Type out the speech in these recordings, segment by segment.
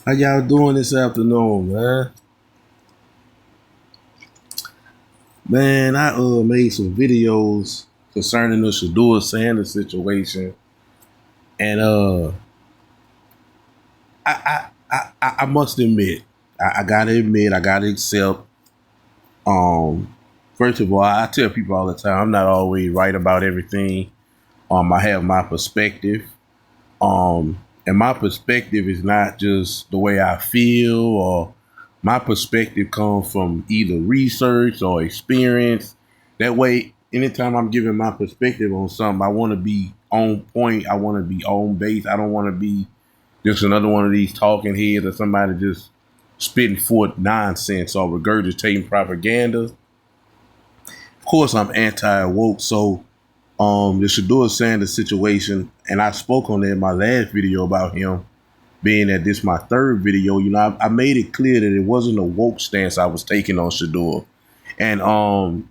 How y'all doing this afternoon, man? Man, I made some videos concerning the Shedeur Sanders situation, and I must admit, I gotta admit, I gotta accept. Um, First of all, I tell people all the time, I'm not always right about everything. I have my perspective. And my perspective is not just the way I feel, or my perspective comes from either research or experience. That way, anytime I'm giving my perspective on something, I want to be on point. I want to be on base. I don't want to be just another one of these talking heads or somebody just spitting forth nonsense or regurgitating propaganda. Of course, I'm anti woke, so the Shedeur Sanders situation, and I spoke on it in my last video about him being that this my third video. I made it clear that it wasn't a woke stance I was taking on Shedeur. And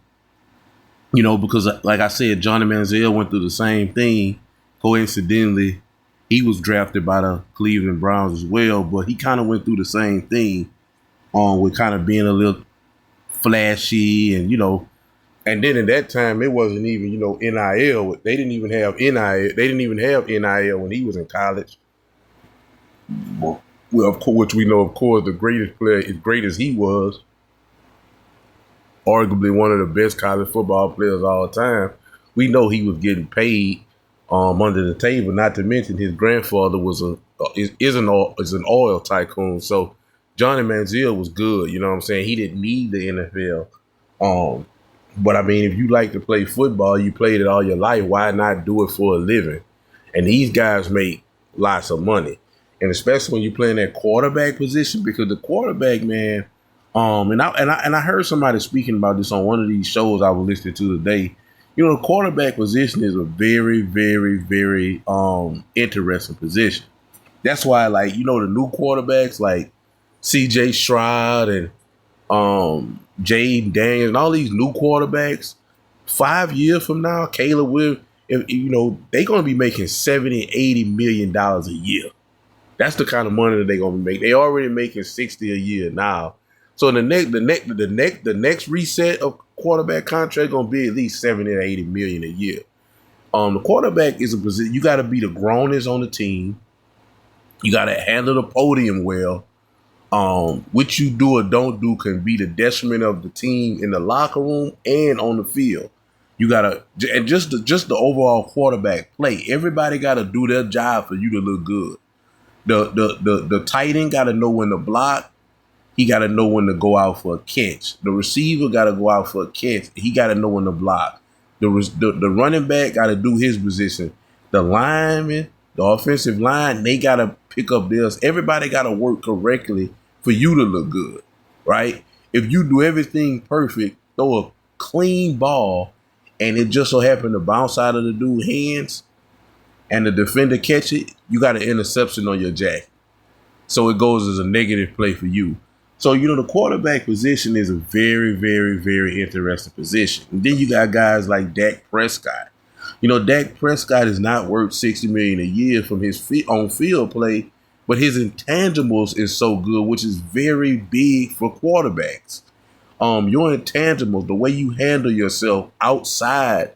because like I said, Johnny Manziel went through the same thing. Coincidentally, he was drafted by the Cleveland Browns as well, but he kind of went through the same thing with kind of being a little flashy and then at that time it wasn't even, NIL. They didn't even have NIL. They didn't even have NIL when he was in college. Well, of course, which we know, of course, the greatest player, as great as he was, arguably one of the best college football players of all time. We know he was getting paid under the table. Not to mention his grandfather was an oil tycoon. So Johnny Manziel was good. You know what I'm saying? He didn't need the NFL. Um, but I mean, if you like to play football, you played it all your life. Why not do it for a living? And these guys make lots of money, and especially when you play in that quarterback position, because the quarterback, man. And I heard somebody speaking about this on one of these shows I was listening to today. The quarterback position is a very, very, very interesting position. That's why, like, the new quarterbacks like C.J. Stroud and Jade Daniels and all these new quarterbacks, 5 years from now, Caleb will, they're going to be making 70, $80 million a year. That's the kind of money that they're going to be making. They already making 60 a year now. So the next reset of quarterback contract going to be at least 70 or 80 million a year. The quarterback is a position you got to be the grownest on the team. You got to handle the podium well. What you do or don't do can be the detriment of the team in the locker room and on the field. You gotta, and just the overall quarterback play. Everybody got to do their job for you to look good. The tight end got to know when to block. He got to know when to go out for a catch. The receiver got to go out for a catch. He got to know when to block. The running back got to do his position. The lineman, the offensive line, they got to pick up theirs. Everybody got to work correctly for you to look good, right? If you do everything perfect, throw a clean ball, and it just so happened to bounce out of the dude's hands, and the defender catch it, you got an interception on your jack. So it goes as a negative play for you. So, the quarterback position is a very, very, very interesting position. And then you got guys like Dak Prescott. Dak Prescott is not worth $60 million a year from his on field play, but his intangibles is so good, which is very big for quarterbacks. Your intangibles, the way you handle yourself outside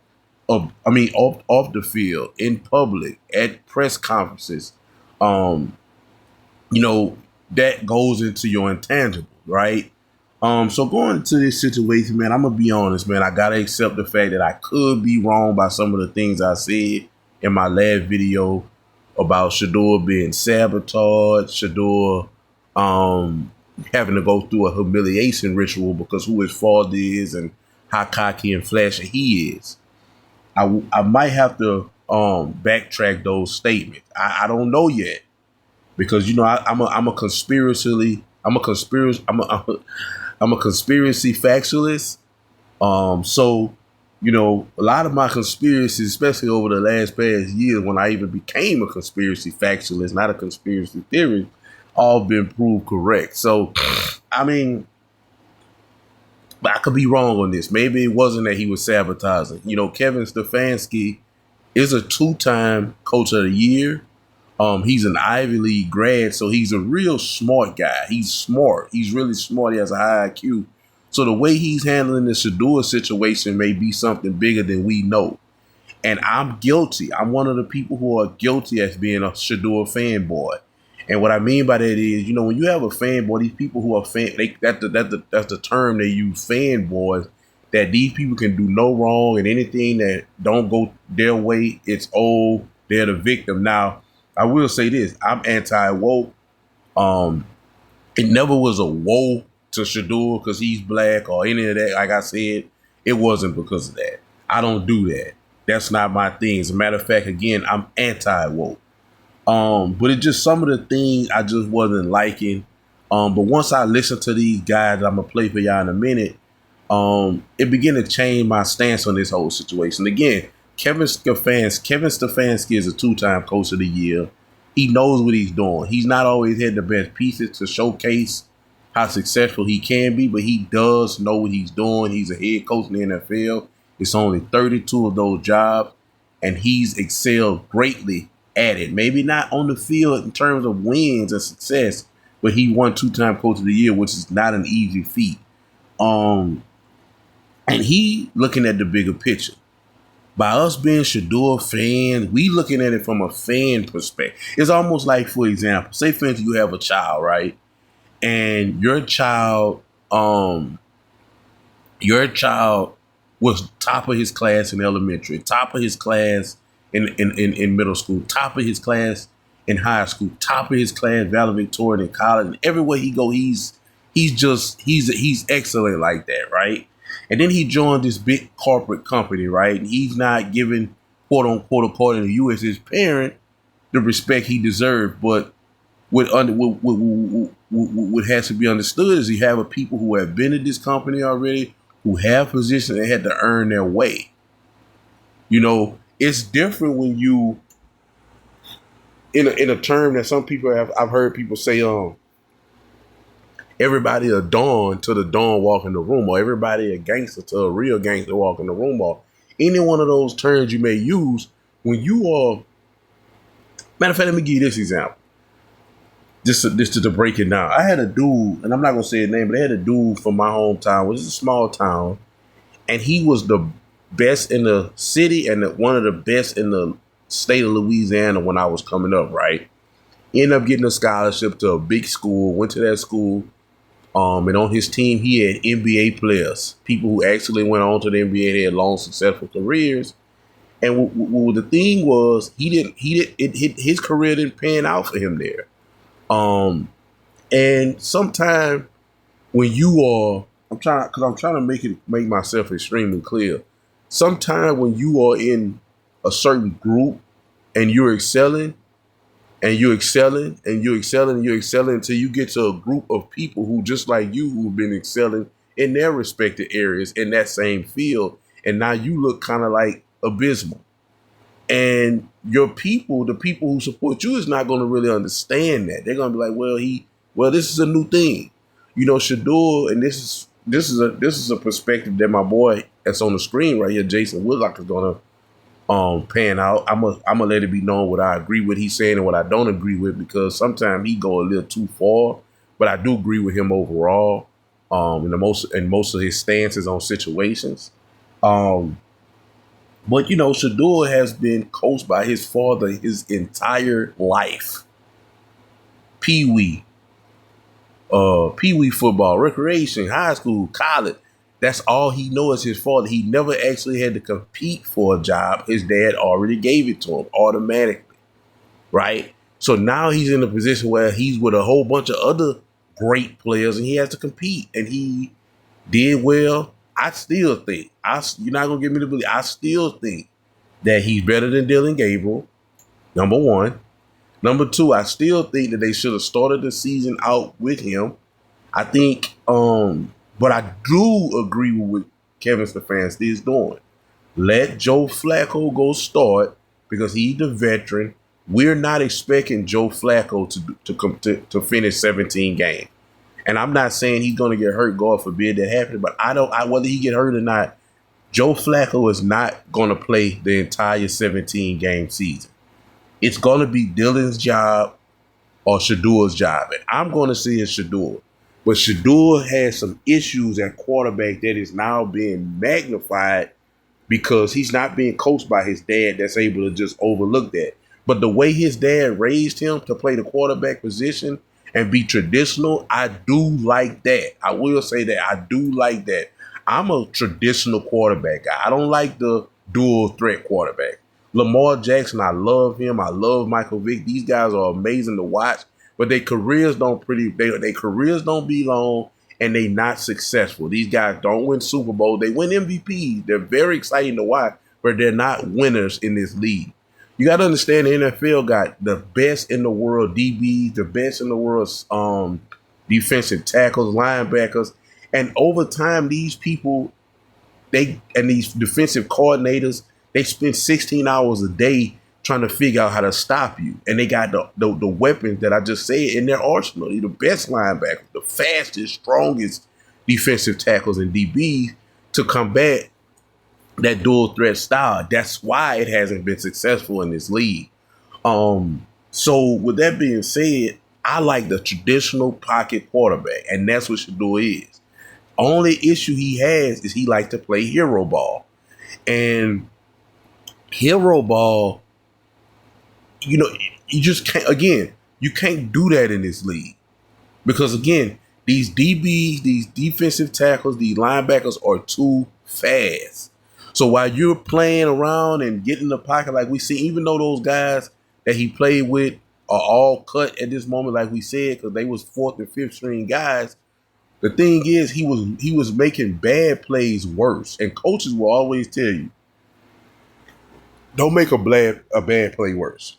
off the field, in public, at press conferences, um, you know, that goes into your intangible, right? So going into this situation, man, I'm gonna be honest, man. I gotta accept the fact that I could be wrong by some of the things I said in my last video about Shedeur being sabotaged, Shedeur having to go through a humiliation ritual because who his father is and how cocky and flashy he is. I might have to backtrack those statements. I don't know yet because I'm a conspiracy I'm a conspiracy factualist. So a lot of my conspiracies, especially over the last past years, when I even became a conspiracy factualist, not a conspiracy theorist, all been proved correct. So, I mean, I could be wrong on this. Maybe it wasn't that he was sabotaging. Kevin Stefanski is a two-time coach of the year. He's an Ivy League grad, so he's a real smart guy. He's smart. He's really smart. He has a high IQ. So the way he's handling the Shedeur situation may be something bigger than we know. And I'm guilty. I'm one of the people who are guilty as being a Shedeur fanboy. And what I mean by that is, when you have a fanboy, these people who are that's the term they use, fanboys, that these people can do no wrong, and anything that don't go their way, it's they're the victim. Now, I will say this: I'm anti-woke. It never was a woe to Shedeur because he's black or any of that. Like I said, it wasn't because of that. I don't do that. That's not my thing. As a matter of fact, again, I'm anti-woke. But it's just some of the things I just wasn't liking. But once I listened to these guys that I'm gonna play for y'all in a minute, it began to change my stance on this whole situation. Again, Kevin Stefanski is a 2-time Coach of the Year. He knows what he's doing. He's not always had the best pieces to showcase how successful he can be, but he does know what he's doing. He's a head coach in the NFL. It's only 32 of those jobs, and he's excelled greatly at it. Maybe not on the field in terms of wins and success, but he won 2-time Coach of the Year, which is not an easy feat. And he looking at the bigger picture. By us being Shedeur fans, we looking at it from a fan perspective. It's almost like, for example, say for instance you have a child, right? And your child was top of his class in elementary, top of his class in middle school, top of his class in high school, top of his class valedictorian in college. And everywhere he go, he's excellent like that, right? And then he joined this big corporate company, right? And he's not giving, quote unquote, according to you as his parent, the respect he deserved. But what has to be understood is you have people who have been at this company already, who have positions and had to earn their way. It's different when you, in a term that some people I've heard people say, everybody a Don to the Don walk in the room, or everybody a gangster to a real gangster walk in the room, or any one of those terms you may use when you are. Matter of fact, let me give you this example. Just to break it down. I had a dude, and I'm not gonna say his name, but I had a dude from my hometown, which is a small town, and he was the best in the city and one of the best in the state of Louisiana when I was coming up, right? Ended up getting a scholarship to a big school, went to that school. And on his team, he had NBA players, people who actually went on to the NBA. They had long, successful careers. And the thing was, his career didn't pan out for him there. And sometimes when you are, I'm trying to make myself extremely clear. Sometimes when you are in a certain group and you're excelling, and you're excelling, and you're excelling, and you're excelling until you get to a group of people who just like you, who've been excelling in their respective areas in that same field. And now you look kind of like abysmal. And your people, the people who support you, is not going to really understand that. They're going to be like, well, this is a new thing. Shedeur, and this is a perspective that my boy that's on the screen right here, Jason Woodlock, is going to pan out. I'm gonna let it be known what I agree with he's saying and what I don't agree with, because sometimes he go a little too far, but I do agree with him overall in most of his stances on situations. But Shedeur has been coached by his father his entire life. Pee wee football, recreation, high school, college. That's all he knows his father. He never actually had to compete for a job. His dad already gave it to him automatically, right? So now he's in a position where he's with a whole bunch of other great players and he has to compete. And he did well. I still think, you're not going to get me to believe, I still think that he's better than Dylan Gabriel, number one. Number two, I still think that they should have started the season out with him. I think, but I do agree with what Kevin Stefanski is doing. Let Joe Flacco go start because he's the veteran. We're not expecting Joe Flacco to finish 17 games. And I'm not saying he's going to get hurt, God forbid that happens, but whether he get hurt or not, Joe Flacco is not going to play the entire 17 game season. It's going to be Dylan's job or Shedeur's job. And I'm going to say it's Shedeur. But Shedeur has some issues at quarterback that is now being magnified because he's not being coached by his dad that's able to just overlook that. But the way his dad raised him to play the quarterback position and be traditional, I do like that. I will say that I do like that. I'm a traditional quarterback guy. I don't like the dual threat quarterback. Lamar Jackson, I love him. I love Michael Vick. These guys are amazing to watch, but their careers their careers don't be long and they not successful. These guys don't win Super Bowl. They win MVP. They're very exciting to watch, but they're not winners in this league. You got to understand the NFL got the best in the world DBs, the best in the world defensive tackles, linebackers, and over time these people these defensive coordinators they spend 16 hours a day trying to figure out how to stop you, and they got the weapons that I just said in their arsenal. They're the best linebackers, the fastest, strongest defensive tackles and DBs to combat that dual threat style. That's why it hasn't been successful in this league. So with that being said, I like the traditional pocket quarterback, and that's what Shedeur is. Only issue he has is he likes to play hero ball. And hero ball, you just can't, again, you can't do that in this league. Because again, these DBs, these defensive tackles, these linebackers are too fast. So while you're playing around and getting in the pocket like we see, even though those guys that he played with are all cut at this moment, like we said, because they was fourth and fifth string guys, the thing is he was making bad plays worse. And coaches will always tell you, don't make a bad play worse.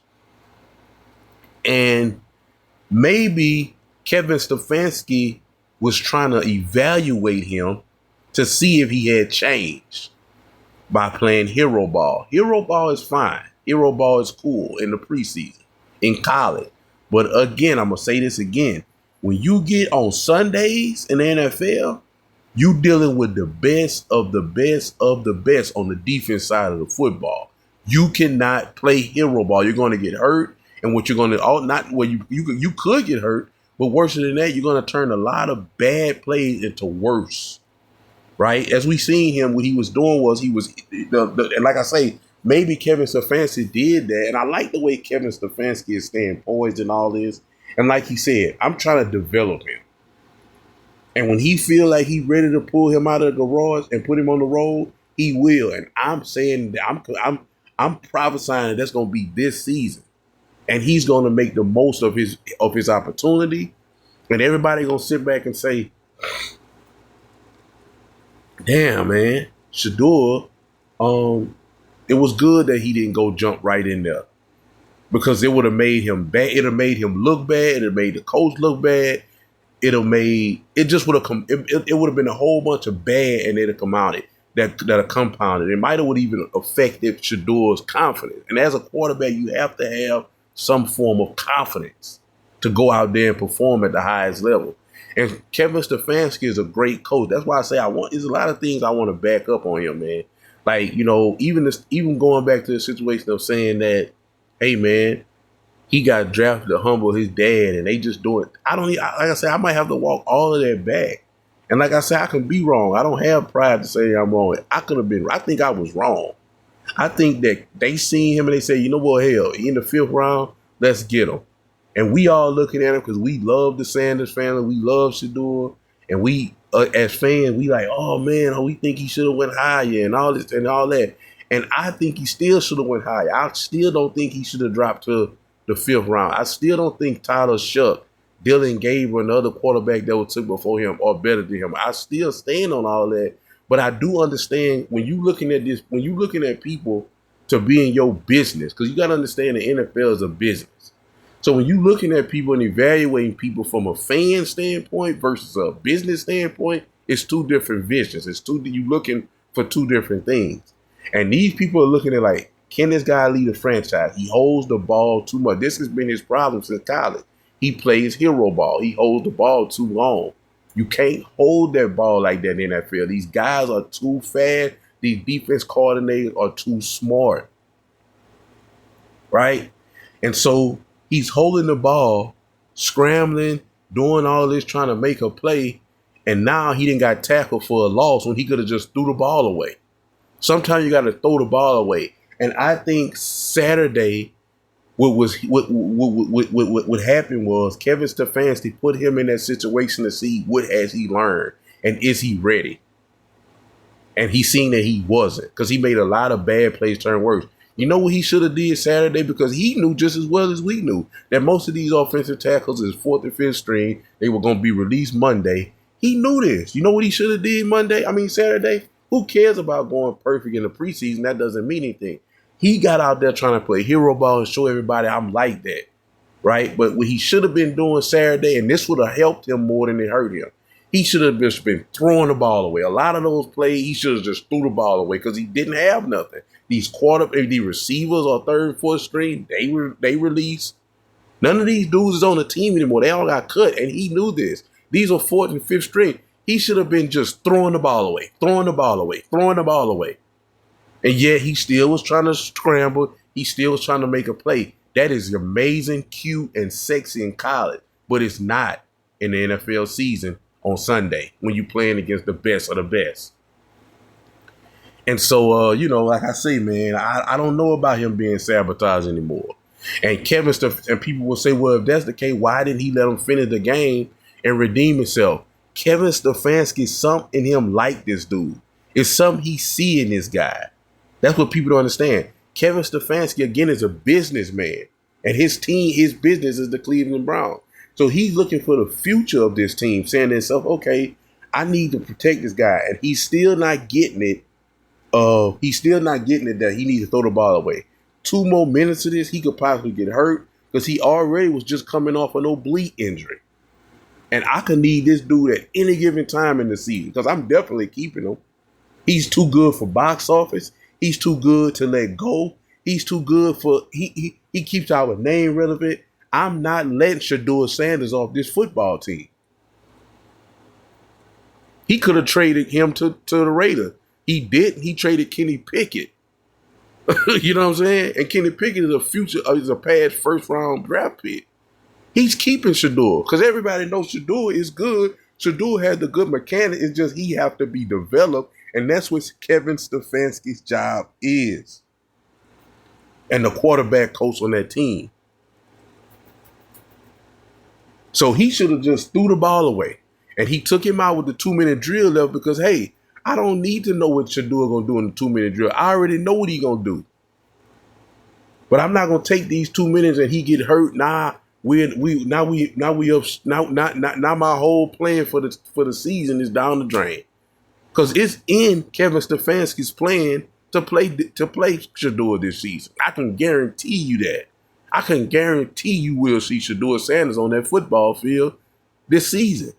And maybe Kevin Stefanski was trying to evaluate him to see if he had changed by playing hero ball. Hero ball is fine. Hero ball is cool in the preseason, in college. But again, I'm going to say this again. When you get on Sundays in the NFL, you dealing with the best of the best of the best on the defense side of the football. You cannot play hero ball. You're going to get hurt. And what you're going to, not where you could get hurt, but worse than that, you're going to turn a lot of bad plays into worse. Right? As we seen him, what he was doing was and like I say, maybe Kevin Stefanski did that. And I like the way Kevin Stefanski is staying poised in all this. And like he said, I'm trying to develop him. And when he feel like he's ready to pull him out of the garage and put him on the road, he will. And I'm saying that I'm prophesying that that's going to be this season. And he's going to make the most of his opportunity. And everybody going to sit back and say, damn, man, Shedeur, it was good that he didn't go jump right in there. Because it would have made him bad. It would have made him look bad. It would have made the coach look bad. It would have been a whole bunch of bad, and it'd have come out that are compounded. It might have even affected Shedeur's confidence. And as a quarterback, you have to have some form of confidence to go out there and perform at the highest level. And Kevin Stefanski is a great coach. That's why I say there's a lot of things I want to back up on him, man. Like, even going back to the situation of saying that, hey, man, he got drafted to humble his dad, and they just do it. Like I said, I might have to walk all of that back. And like I said, I can be wrong. I don't have pride to say I'm wrong. I could have been. I think I was wrong. I think that they seen him and they say, you know what, hell, in the fifth round, let's get him. And we all looking at him because we love the Sanders family. We love Shedeur. And we, as fans, we like, oh, man, we think he should have went higher and all this and all that. And I think he still should have went higher. I still don't think he should have dropped to the fifth round. I still don't think Tyler Shuck, Dylan Gabriel, and the other quarterback that was took before him are better than him. I still stand on all that. But I do understand when you looking at this, when you looking at people to be in your business, because you got to understand the NFL is a business. So when you looking at people and evaluating people from a fan standpoint versus a business standpoint, it's two different visions. You looking for two different things. And these people are looking at like, can this guy lead a franchise? He holds the ball too much. This has been his problem since college. He plays hero ball. He holds the ball too long. You can't hold that ball like that in the NFL. These guys are too fast. These defense coordinators are too smart. Right? And so he's holding the ball, scrambling, doing all this, trying to make a play. And now he didn't got tackled for a loss when he could have just threw the ball away. Sometimes you got to throw the ball away. And I think Saturday, what happened was Kevin Stefanski put him in that situation to see what has he learned and is he ready. And he seen that he wasn't, because he made a lot of bad plays turn worse. You know what he should have did Saturday? Because he knew just as well as we knew that most of these offensive tackles is fourth and fifth string. They were going to be released Monday. He knew this. You know what he should have did Saturday? Who cares about going perfect in the preseason? That doesn't mean anything. He got out there trying to play hero ball and show everybody I'm like that, right? But what he should have been doing Saturday, and this would have helped him more than it hurt him, he should have just been throwing the ball away. A lot of those plays, he should have just threw the ball away because he didn't have nothing. These receivers or third, fourth string, they released. None of these dudes is on the team anymore. They all got cut, and he knew this. These are fourth and fifth string. He should have been just throwing the ball away, throwing the ball away, throwing the ball away. And yet he still was trying to scramble. He still was trying to make a play. That is amazing, cute, and sexy in college, but it's not in the NFL season on Sunday when you're playing against the best of the best. And so, like I say, man, I don't know about him being sabotaged anymore. And and people will say, well, if that's the case, why didn't he let him finish the game and redeem himself? Kevin Stefanski, something in him like this dude. It's something he see in this guy. That's what people don't understand. Kevin Stefanski, again, is a businessman. And his business is the Cleveland Browns. So he's looking for the future of this team, saying to himself, okay, I need to protect this guy. And he's still not getting it. That he needs to throw the ball away. 2 more minutes of this, he could possibly get hurt because he already was just coming off an oblique injury. And I could need this dude at any given time in the season because I'm definitely keeping him. He's too good for box office. He's too good to let go. He's too good for he keeps our name relevant. I'm not letting Shedeur Sanders off this football team. He could have traded him to the Raiders. He didn't. He traded Kenny Pickett. You know what I'm saying? And Kenny Pickett is a past first round draft pick. He's keeping Shedeur because everybody knows Shedeur is good. Shedeur has the good mechanic. It's just he have to be developed. And that's what Kevin Stefanski's job is. And the quarterback coach on that team. So he should have just threw the ball away. And he took him out with the 2-minute drill left because, hey, I don't need to know what Shedeur going to do in the 2-minute drill. I already know what he going to do. But I'm not going to take these 2 minutes and he get hurt. Now my whole plan for the season is down the drain. Because it's in Kevin Stefanski's plan to play Shedeur this season. I can guarantee you that. I can guarantee you will see Shedeur Sanders on that football field this season.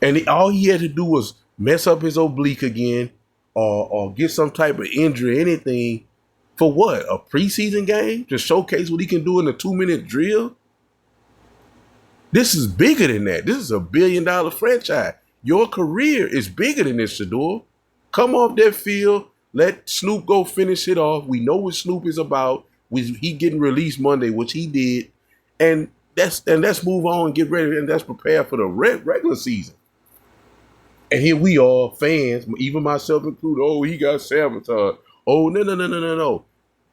And all he had to do was mess up his oblique again or get some type of injury, anything, for what? A preseason game? To showcase what he can do in a 2-minute drill? This is bigger than that. This is a $1 billion franchise. Your career is bigger than this, Shedeur. Come off that field. Let Snoop go finish it off. We know what Snoop is about. He getting released Monday, which he did. And let's move on and get ready and let's prepare for the regular season. And here we are, fans, even myself included. Oh, he got sabotaged. Oh, no.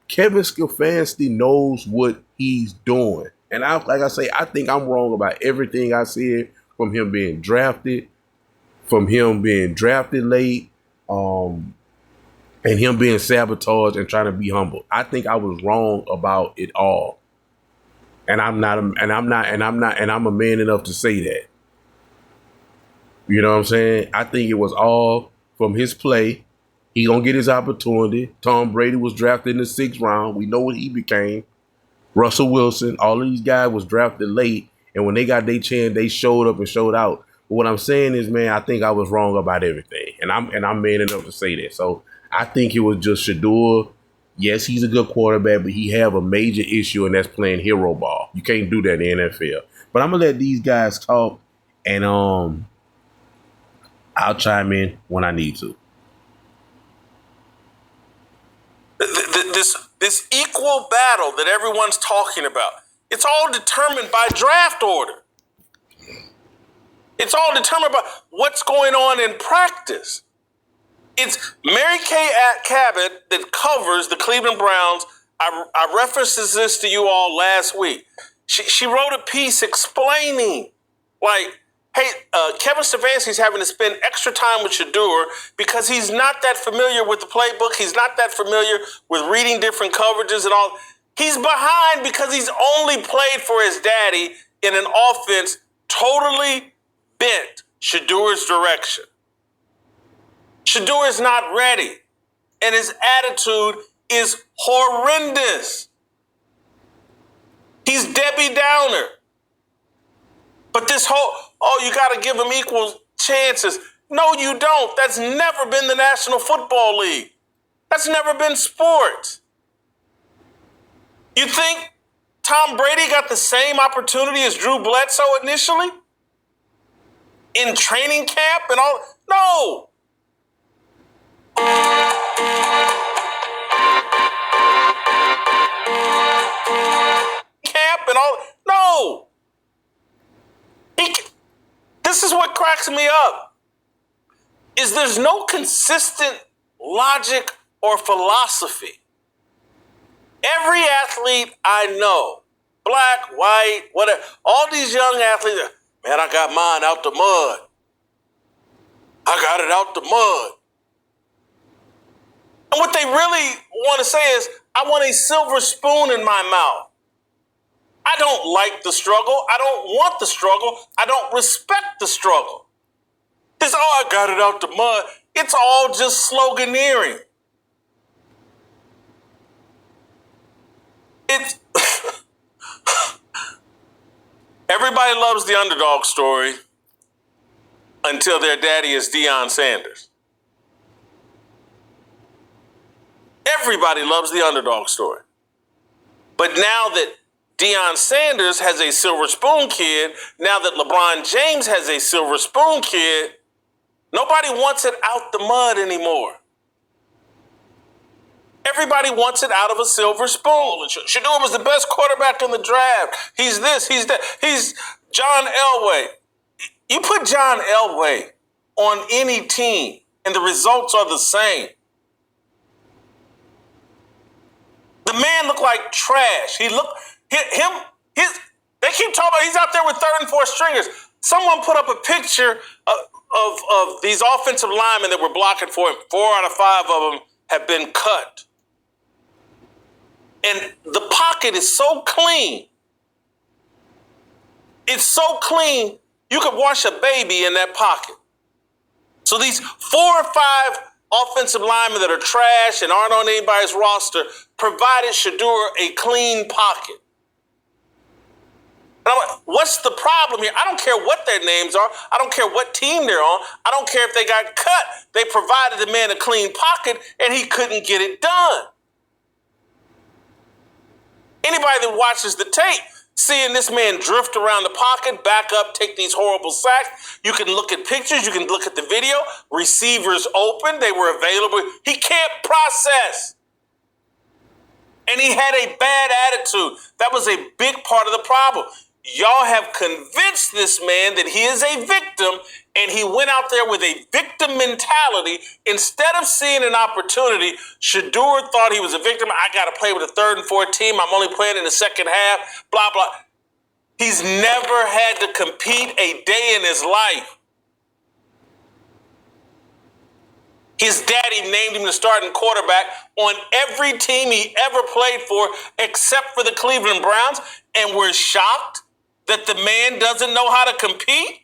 Kevin Stefanski knows what he's doing. And like I say, I think I'm wrong about everything I said from him being drafted late, and him being sabotaged and trying to be humble. I think I was wrong about it all. And I'm a man enough to say that. You know what I'm saying? I think it was all from his play. He gonna get his opportunity. Tom Brady was drafted in the 6th round. We know what he became. Russell Wilson, all of these guys was drafted late. And when they got their chance, they showed up and showed out. But what I'm saying is, man, I think I was wrong about everything. And I'm man enough to say that. So I think it was just Shedeur. Yes, he's a good quarterback, but he have a major issue, and that's playing hero ball. You can't do that in the NFL. But I'm gonna let these guys talk, and I'll chime in when I need to. this equal battle that everyone's talking about, it's all determined by draft order. It's all determined by what's going on in practice. It's Mary Kay Cabot that covers the Cleveland Browns. I referenced this to you all last week. She wrote a piece explaining, like, hey, Kevin Stefanski's having to spend extra time with Shedeur because he's not that familiar with the playbook. He's not that familiar with reading different coverages and all. He's behind because he's only played for his daddy in an offense totally bent Shedeur's direction. Shedeur is not ready, and his attitude is horrendous. He's Debbie Downer. But this whole, you got to give him equal chances. No, you don't. That's never been the National Football League. That's never been sports. You think Tom Brady got the same opportunity as Drew Bledsoe initially? In training camp and all? No. Camp and all? No. This is what cracks me up, is there's no consistent logic or philosophy. Every athlete I know, black, white, whatever, all these young athletes, man, I got mine out the mud. I got it out the mud. And what they really want to say is, I want a silver spoon in my mouth. I don't like the struggle. I don't want the struggle. I don't respect the struggle. This, I got it out the mud. It's all just sloganeering. It's everybody loves the underdog story until their daddy is Deion Sanders. Everybody loves the underdog story. But now that Deion Sanders has a silver spoon kid, now that LeBron James has a silver spoon kid, nobody wants it out the mud anymore. Everybody wants it out of a silver spoon. Shedeur was the best quarterback in the draft. He's this, he's that. He's John Elway. You put John Elway on any team, and the results are the same. The man looked like trash. They keep talking about he's out there with third and fourth stringers. Someone put up a picture of these offensive linemen that were blocking for him. 4 out of 5 of them have been cut. And the pocket is so clean. It's so clean, you could wash a baby in that pocket. So these 4 or 5 offensive linemen that are trash and aren't on anybody's roster provided Shedeur a clean pocket. And I'm like, what's the problem here? I don't care what their names are. I don't care what team they're on. I don't care if they got cut. They provided the man a clean pocket, and he couldn't get it done. Anybody that watches the tape, seeing this man drift around the pocket, back up, take these horrible sacks. You can look at pictures. You can look at the video. Receivers open. They were available. He can't process. And he had a bad attitude. That was a big part of the problem. Y'all have convinced this man that he is a victim, and he went out there with a victim mentality. Instead of seeing an opportunity, Shedeur thought he was a victim. I got to play with a third and fourth team. I'm only playing in the second half, blah, blah. He's never had to compete a day in his life. His daddy named him the starting quarterback on every team he ever played for except for the Cleveland Browns, and we're shocked that the man doesn't know how to compete?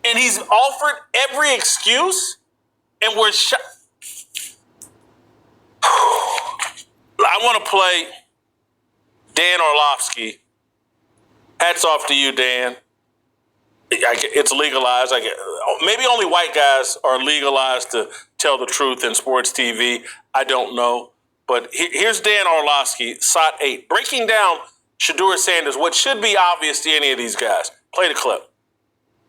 And he's offered every excuse, and we're shocked. I want to play Dan Orlovsky. Hats off to you, Dan. It's legalized. Maybe only white guys are legalized to tell the truth in sports TV. I don't know. But here's Dan Orlovsky, SOT 8, breaking down Shedeur Sanders, what should be obvious to any of these guys. Play the clip.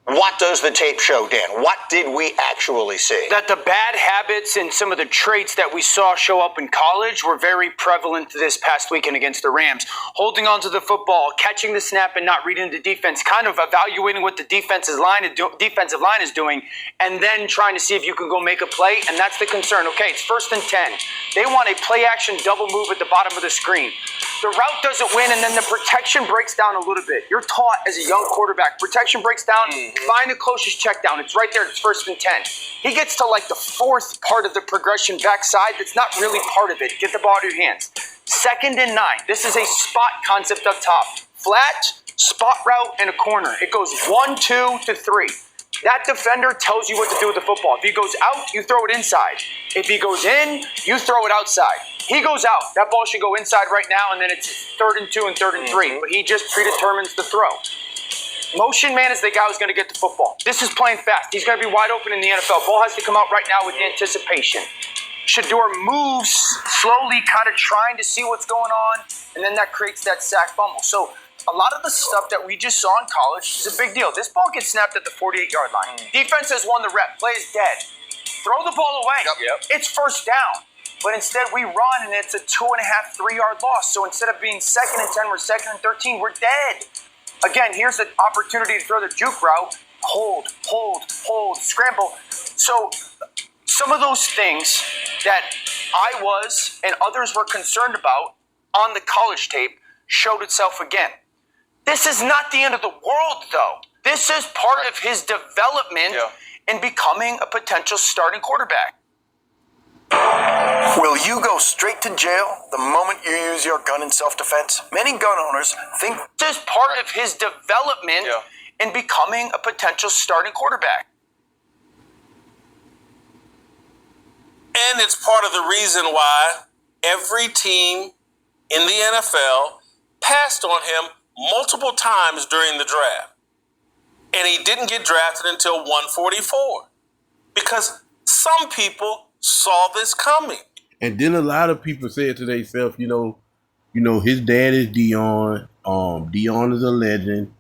What does the tape show, Dan? What did we actually see? That the bad habits and some of the traits that we saw show up in college were very prevalent this past weekend against the Rams. Holding on to the football, catching the snap and not reading the defense, kind of evaluating what the defensive line is doing, and then trying to see if you can go make a play, and that's the concern. Okay, it's 1st and 10. They want a play-action double move at the bottom of the screen. The route doesn't win, and then the protection breaks down a little bit. You're taught as a young quarterback, protection breaks down, find the closest check down. It's right there. It's 1st and 10. He gets to like the 4th part of the progression backside. That's not really part of it. Get the ball out of your hands. 2nd and 9. This is a spot concept up top. Flat, spot route, and a corner. It goes 1, 2 to 3. That defender tells you what to do with the football. If he goes out, you throw it inside. If he goes in, you throw it outside. He goes out. That ball should go inside right now, and then it's 3rd and 2 and 3rd and 3. But he just predetermines the throw. Motion man is the guy who's going to get the football. This is playing fast. He's going to be wide open in the NFL. Ball has to come out right now with the anticipation. Shedeur moves slowly, kind of trying to see what's going on, and then that creates that sack fumble. So a lot of the stuff that we just saw in college is a big deal. This ball gets snapped at the 48-yard line. Defense has won the rep. Play is dead. Throw the ball away. Yep. It's 1st down. But instead we run, and it's a 2.5, 3-yard loss. So instead of being 2nd and 10, we're 2nd and 13. We're dead. Again, here's the opportunity to throw the juke route. Hold, scramble. So some of those things that I was and others were concerned about on the college tape showed itself again. This is not the end of the world, though. This is part of his development in becoming a potential starting quarterback. Will you go straight to jail the moment you use your gun in self-defense? Many gun owners think this is part of his development in becoming a potential starting quarterback. And it's part of the reason why every team in the NFL passed on him multiple times during the draft. And he didn't get drafted until 144 because some people saw this coming. And then a lot of people said to themselves, his dad is Dion. Dion is a legend.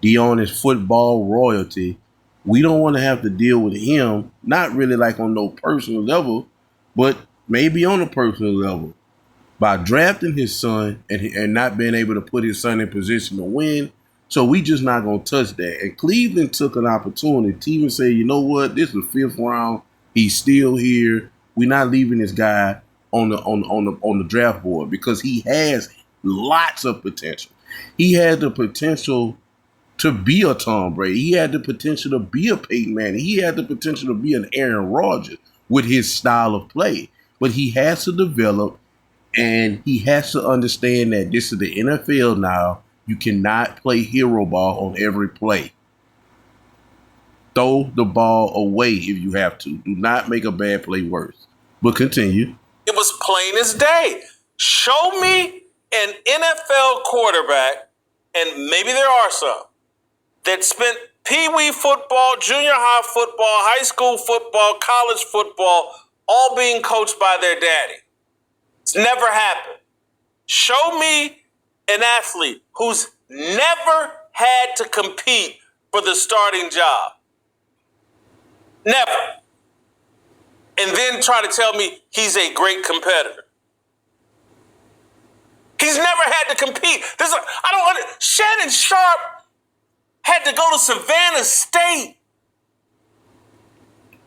Dion is football royalty. We don't want to have to deal with him, not really like on no personal level, but maybe on a personal level. By drafting his son and not being able to put his son in position to win. So we just not going to touch that. And Cleveland took an opportunity to even say, you know what, this is the 5th round. He's still here. We're not leaving this guy on the draft board because he has lots of potential. He had the potential to be a Tom Brady. He had the potential to be a Peyton Manning. He had the potential to be an Aaron Rodgers with his style of play. But he has to develop, and he has to understand that this is the NFL now. You cannot play hero ball on every play. Throw the ball away if you have to. Do not make a bad play worse. But continue. It was plain as day. Show me an NFL quarterback, and maybe there are some, that spent pee-wee football, junior high football, high school football, college football, all being coached by their daddy. It's never happened. Show me an athlete who's never had to compete for the starting job. Never. And then try to tell me he's a great competitor. He's never had to compete. Shannon Sharp had to go to Savannah State.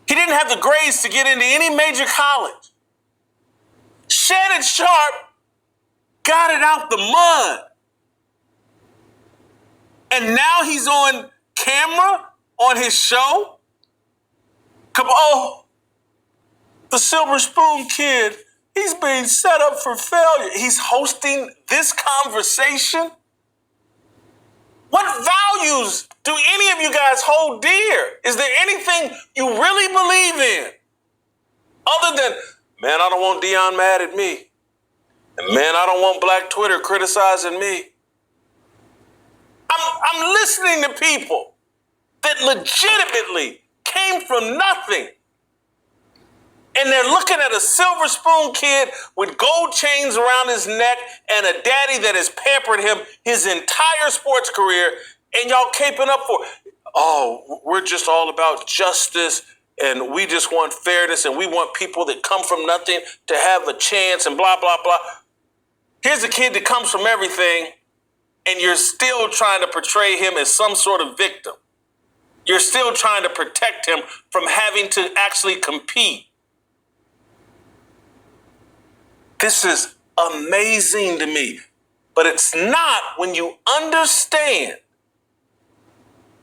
He didn't have the grades to get into any major college. Shannon Sharp got it out the mud. And now he's on camera on his show. The Silver Spoon kid, he's being set up for failure. He's hosting this conversation. What values do any of you guys hold dear? Is there anything you really believe in? Other than, man, I don't want Dion mad at me. And man, I don't want Black Twitter criticizing me. I'm listening to people that legitimately came from nothing. And they're looking at a Silver Spoon kid with gold chains around his neck and a daddy that has pampered him his entire sports career. And y'all caping up for, oh, we're just all about justice and we just want fairness and we want people that come from nothing to have a chance and blah, blah, blah. Here's a kid that comes from everything and you're still trying to portray him as some sort of victim. You're still trying to protect him from having to actually compete. This is amazing to me, but it's not when you understand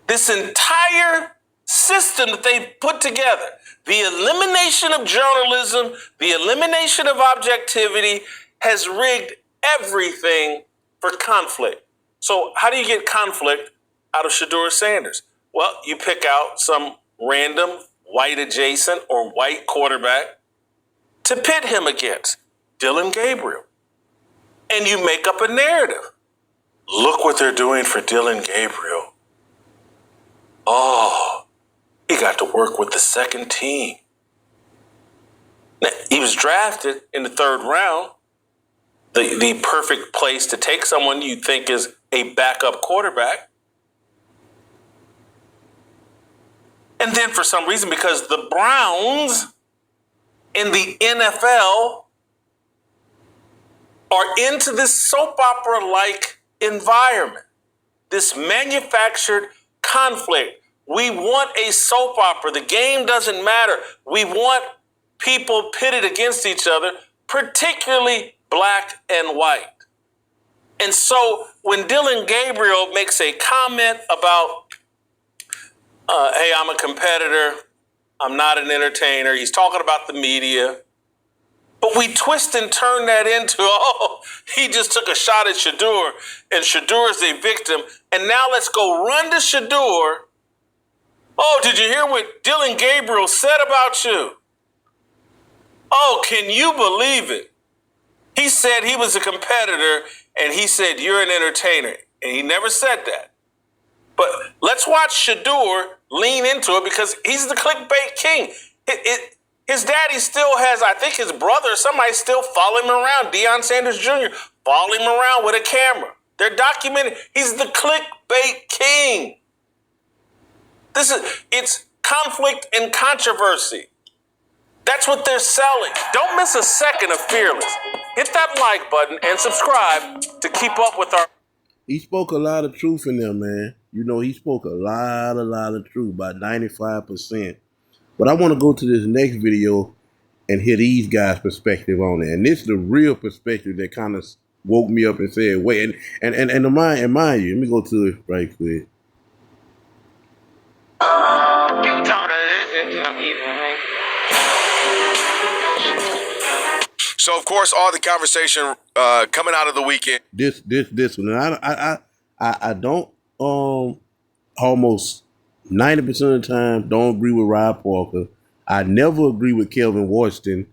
this entire system that they put together. The elimination of journalism, the elimination of objectivity has rigged everything for conflict. So how do you get conflict out of Shedeur Sanders? Well, you pick out some random white adjacent or white quarterback to pit him against Dillon Gabriel. And you make up a narrative. Look what they're doing for Dillon Gabriel. Oh, he got to work with the second team. Now, he was drafted in the 3rd round, the perfect place to take someone you think is a backup quarterback. And then for some reason, because the Browns in the NFL are into this soap opera-like environment, this manufactured conflict. We want a soap opera. The game doesn't matter. We want people pitted against each other, particularly black and white. And so when Dillon Gabriel makes a comment about, hey, I'm a competitor, I'm not an entertainer, he's talking about the media, but we twist and turn that into, oh, he just took a shot at Shedeur, and Shedeur is a victim, and now let's go run to Shedeur. Oh, did you hear what Dillon Gabriel said about you? Oh, can you believe it? He said he was a competitor, and he said you're an entertainer, and he never said that. But let's watch Shedeur lean into it because he's the clickbait king. His daddy still has, I think his brother or somebody still follow him around. Deion Sanders Jr. follow him around with a camera. They're documenting. He's the clickbait king. It's conflict and controversy. That's what they're selling. Don't miss a second of Fearless. Hit that like button and subscribe to keep up with our... He spoke a lot of truth in there, man. You know, he spoke a lot of truth, about 95%. But I want to go to this next video and hear these guys' perspective on it. And this is the real perspective that kind of woke me up and said, wait, and mind you, let me go to it right quick. So, of course, all the conversation coming out of the weekend. This one. And I don't almost 90% of the time don't agree with Rob Parker. I never agree with Kelvin Washington.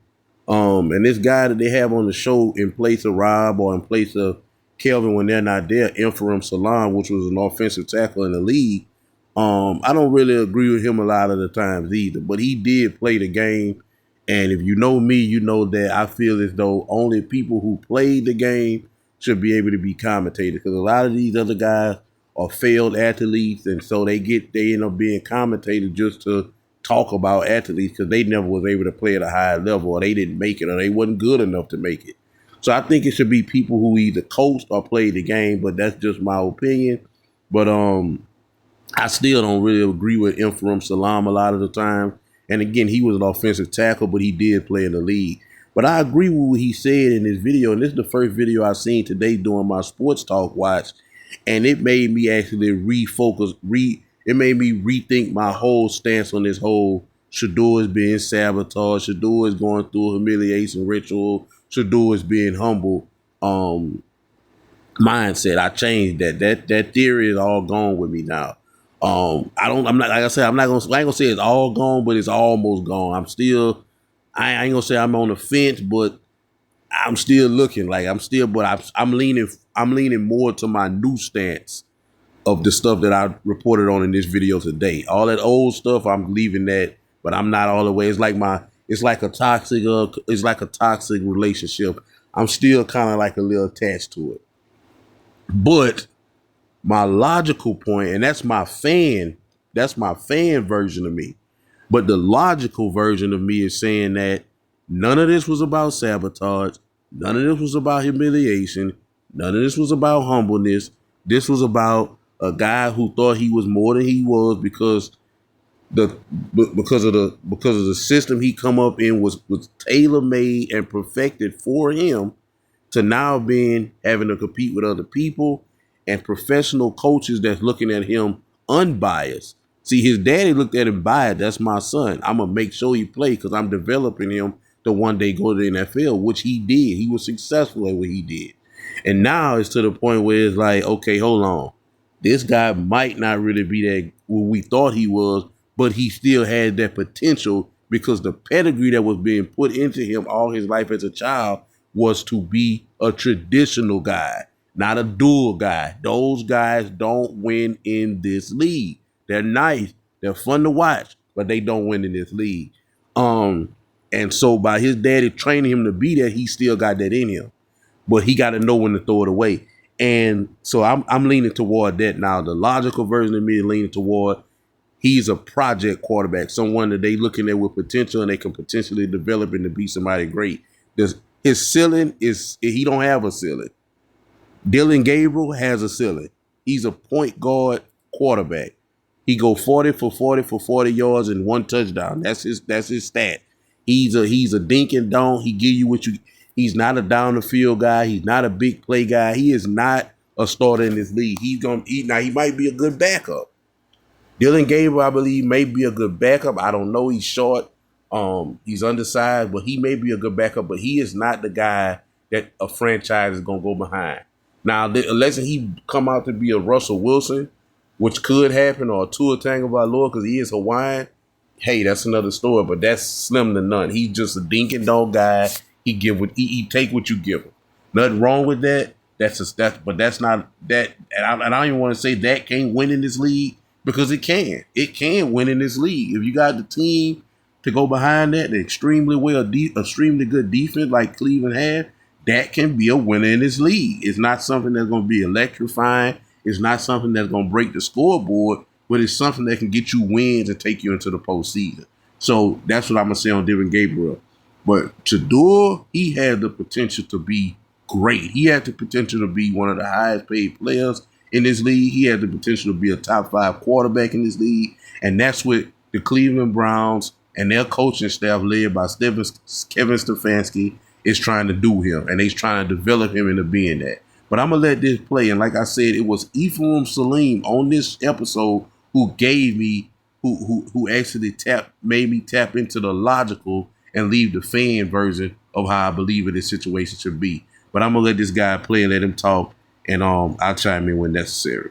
And this guy that they have on the show in place of Rob or in place of Kelvin when they're not there, Ephraim Salaam, which was an offensive tackle in the league. I don't really agree with him a lot of the times either, but he did play the game. And if you know me, you know that I feel as though only people who played the game should be able to be commentators, because a lot of these other guys are failed athletes, and so they end up being commentators just to talk about athletes because they never was able to play at a high level, or they didn't make it, or they wasn't good enough to make it. So I think it should be people who either coached or played the game, but that's just my opinion. But I still don't really agree with Ephraim Salaam a lot of the time. And again, he was an offensive tackle, but he did play in the league. But I agree with what he said in this video, and this is the first video I've seen today during my sports talk watch, and it made me actually refocus. It made me rethink my whole stance on this whole Shedeur is being sabotaged, Shedeur is going through a humiliation ritual, Shedeur is being humble mindset. I changed that. That theory is all gone with me now. I ain't gonna say it's all gone, but it's almost gone. I ain't gonna say I'm on the fence, but I'm still looking. I'm leaning more to my new stance of the stuff that I reported on in this video today. All that old stuff, I'm leaving that, but I'm not all the way. It's like a toxic relationship. I'm still kind of like a little attached to it. But My logical point, and that's my fan version of me. But the logical version of me is saying that none of this was about sabotage. None of this was about humiliation. None of this was about humbleness. This was about a guy who thought he was more than he was because of the system he come up in was tailor made and perfected for him to now having to compete with other people and professional coaches that's looking at him unbiased. See, his daddy looked at him biased. That's my son. I'm gonna make sure he play because I'm developing him to one day go to the NFL, which he did. He was successful at what he did. And now it's to the point where it's like, okay, hold on. This guy might not really be that what we thought he was, but he still had that potential because the pedigree that was being put into him all his life as a child was to be a traditional guy, not a dual guy. Those guys don't win in this league. They're nice, they're fun to watch, but they don't win in this league. And so by his daddy training him to be that, he still got that in him, but he got to know when to throw it away. And so I'm leaning toward that now. The logical version of me is leaning toward he's a project quarterback, someone that they looking at with potential and they can potentially develop into be somebody great. His ceiling is, he don't have a ceiling. Dylan Gabriel has a ceiling. He's a point guard quarterback. He go 40 for 40 yards and 1 touchdown. That's his stat. He's a dink and dunk. He give you what you. He's not a down the field guy. He's not a big play guy. He is not a starter in this league. He might be a good backup. Dylan Gabriel, I believe, may be a good backup. I don't know. He's short. He's undersized, but he may be a good backup. But he is not the guy that a franchise is gonna go behind. Now, unless he come out to be a Russell Wilson, which could happen, or a Tua Tagovailoa because he is Hawaiian. Hey, that's another story, but that's slim to none. He's just a dink and dunk guy. He take what you give him. Nothing wrong with that. But that's not that. And I don't even want to say that can't win in this league because it can. It can win in this league if you got the team to go behind that. The extremely good defense like Cleveland had. That can be a winner in this league. It's not something that's going to be electrifying. It's not something that's going to break the scoreboard, but it's something that can get you wins and take you into the postseason. So that's what I'm going to say on Dylan Gabriel. But Shedeur, he had the potential to be great. He had the potential to be one of the highest paid players in this league. He had the potential to be a top 5 quarterback in this league. And that's what the Cleveland Browns and their coaching staff led by Kevin Stefanski is trying to do him. And they're trying to develop him into being that. But I'm going to let this play. And like I said, it was Ephraim Salim on this episode who gave me, who actually made me tap into the logical and leave the fan version of how I believe this situation should be. But I'm going to let this guy play and let him talk. And I'll chime in when necessary.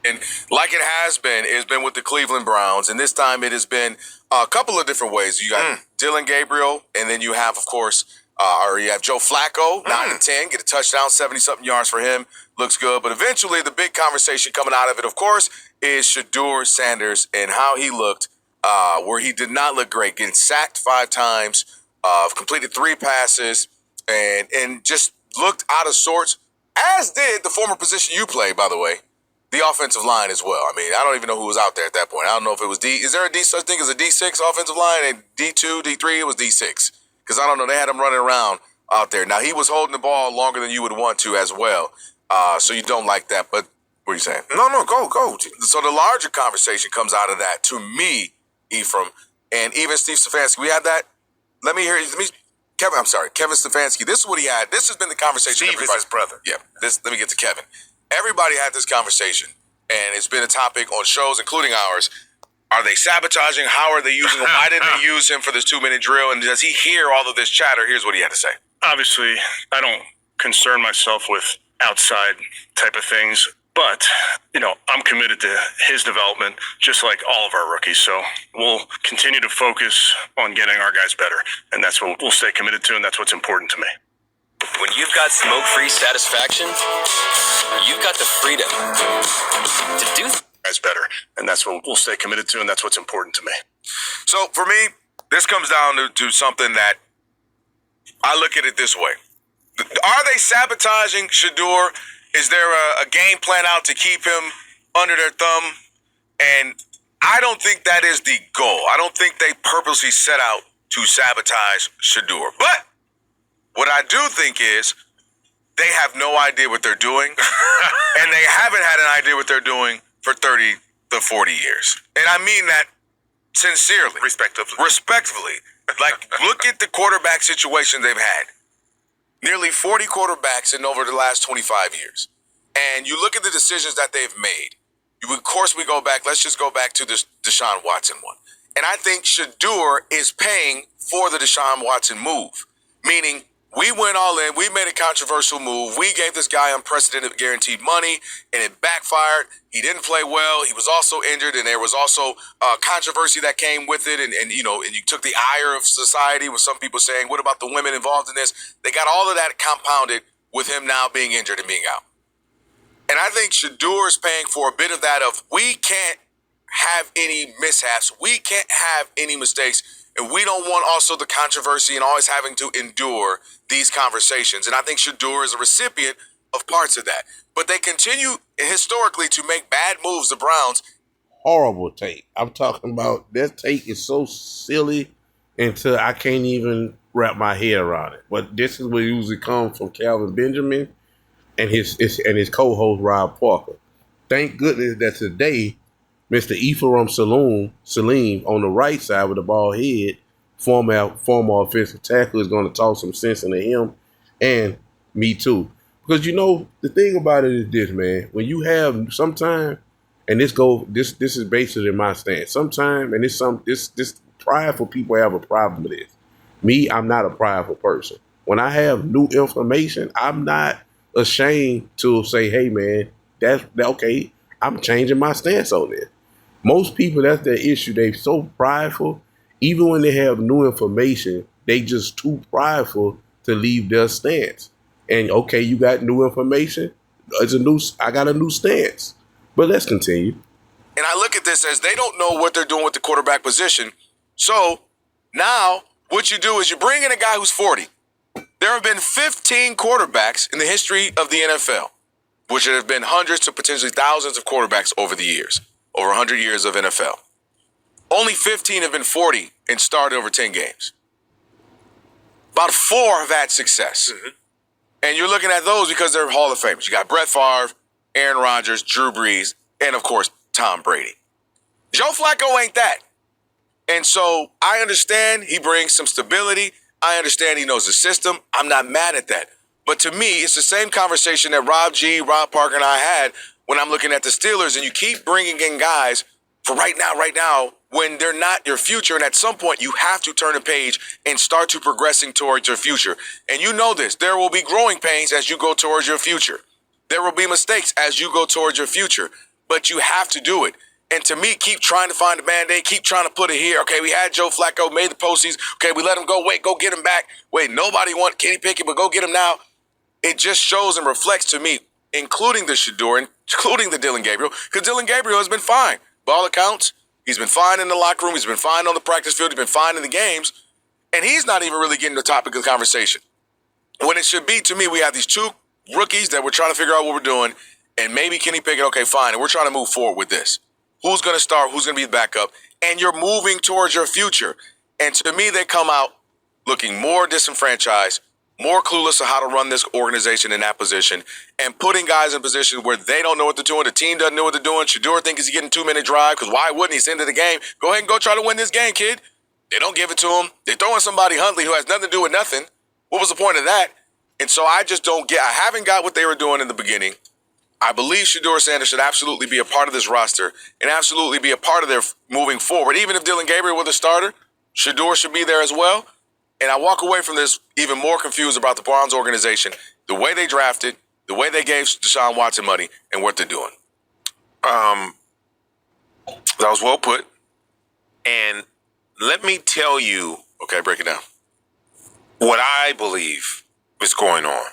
And like it's been with the Cleveland Browns. And this time it has been a couple of different ways. You got Dylan Gabriel, and then you have, of course, you have Joe Flacco, 9-10, get a touchdown, 70-something yards for him. Looks good. But eventually the big conversation coming out of it, of course, is Shedeur Sanders and how he looked, where he did not look great, getting sacked 5 times, completed 3 passes, and just looked out of sorts, as did the former position you played, by the way, the offensive line as well. I mean, I don't even know who was out there at that point. I don't know if it was is there such thing as a D6 offensive line, and D2, D3, it was D6. Because I don't know, they had him running around out there. Now, he was holding the ball longer than you would want to as well. So you don't like that, but what are you saying? No, go. So the larger conversation comes out of that, to me, Ephraim, and even Steve Stefanski. We had that. Kevin Stefanski. This is what he had. This has been the conversation. Steve is his brother. Yeah, let me get to Kevin. Everybody had this conversation, and it's been a topic on shows, including ours. Are they sabotaging? How are they using him? Why didn't they use him for this 2-minute drill? And does he hear all of this chatter? Here's what he had to say. Obviously, I don't concern myself with outside type of things, but, I'm committed to his development, just like all of our rookies. So we'll continue to focus on getting our guys better. And that's what we'll stay committed to, and that's what's important to me. When you've got smoke-free satisfaction, you've got the freedom to do guys better, and that's what we'll stay committed to, and that's what's important to me. So for me, this comes down to something that I look at it this way. Are they sabotaging Shedeur? Is there a game plan out to keep him under their thumb? And I don't think that is the goal. I don't think they purposely set out to sabotage Shedeur. But what I do think is they have no idea what they're doing, and they haven't had an idea what they're doing for 30 to 40 years. And I mean that sincerely. Respectively. Like, look at the quarterback situations they've had. Nearly 40 quarterbacks in over the last 25 years. And you look at the decisions that they've made. Of course, we go back. Let's just go back to this Deshaun Watson one. And I think Shedeur is paying for the Deshaun Watson move. Meaning, we went all in. We made a controversial move. We gave this guy unprecedented guaranteed money, and it backfired. He didn't play well. He was also injured, and there was also controversy that came with it. And you took the ire of society with some people saying, what about the women involved in this? They got all of that compounded with him now being injured and being out. And I think Shedeur is paying for a bit of that of, we can't have any mishaps. We can't have any mistakes. And we don't want also the controversy and always having to endure these conversations. And I think Shedeur is a recipient of parts of that. But they continue historically to make bad moves, the Browns. Horrible take. I'm talking about that take is so silly until I can't even wrap my head around it. But this is what usually comes from Calvin Benjamin and his co-host Rob Parker. Thank goodness that today Mr. Ephraim Salim on the right side with the bald head, former offensive tackle, is going to talk some sense into him and me too. Because the thing about it is this, man. When you have sometime, and this is basically my stance. Sometime, and this prideful people have a problem with this. Me, I'm not a prideful person. When I have new information, I'm not ashamed to say, hey man, that's okay. I'm changing my stance on this. Most people, that's their issue. They're so prideful. Even when they have new information, they just too prideful to leave their stance. And okay, you got new information. I got a new stance. But let's continue. And I look at this as they don't know what they're doing with the quarterback position. So now what you do is you bring in a guy who's 40. There have been 15 quarterbacks in the history of the NFL, which have been hundreds to potentially thousands of quarterbacks over the years. Over 100 years of NFL. Only 15 have been 40 and started over 10 games. About 4 have had success. Mm-hmm. And you're looking at those because they're Hall of Famers. You got Brett Favre, Aaron Rodgers, Drew Brees, and of course, Tom Brady. Joe Flacco ain't that. And so I understand he brings some stability. I understand he knows the system. I'm not mad at that. But to me, it's the same conversation that Rob Parker and I had when I'm looking at the Steelers, and you keep bringing in guys for right now, when they're not your future. And at some point, you have to turn a page and start to progressing towards your future. And you know this, there will be growing pains as you go towards your future. There will be mistakes as you go towards your future, but you have to do it. And to me, keep trying to find a Band-Aid, keep trying to put it here. Okay, we had Joe Flacco, made the postseason. Okay, we let him go. Wait, go get him back. Wait, nobody want Kenny Pickett, but go get him now. It just shows and reflects to me, including the Shedeur, including the Dillon Gabriel, because Dillon Gabriel has been fine. By all accounts, he's been fine in the locker room. He's been fine on the practice field. He's been fine in the games. And he's not even really getting the topic of the conversation. When it should be, to me, we have these 2 rookies that we're trying to figure out what we're doing. And maybe Kenny Pickett, okay, fine. And we're trying to move forward with this. Who's going to start? Who's going to be the backup? And you're moving towards your future. And to me, they come out looking more disenfranchised, more clueless of how to run this organization in that position, and putting guys in positions where they don't know what they're doing. The team doesn't know what they're doing. Shedeur thinks he's getting 2-minute drive, because why wouldn't he? It's the end of the game. Go ahead and go try to win this game, kid. They don't give it to him. They're throwing somebody Huntley who has nothing to do with nothing. What was the point of that? And so I just don't get, I haven't got what they were doing in the beginning. I believe Shedeur Sanders should absolutely be a part of this roster and absolutely be a part of their moving forward. Even if Dillon Gabriel were the starter, Shedeur should be there as well. And I walk away from this even more confused about the Browns organization, the way they drafted, the way they gave Deshaun Watson money, and what they're doing. That was well put. And let me tell you, okay, break it down, what I believe is going on.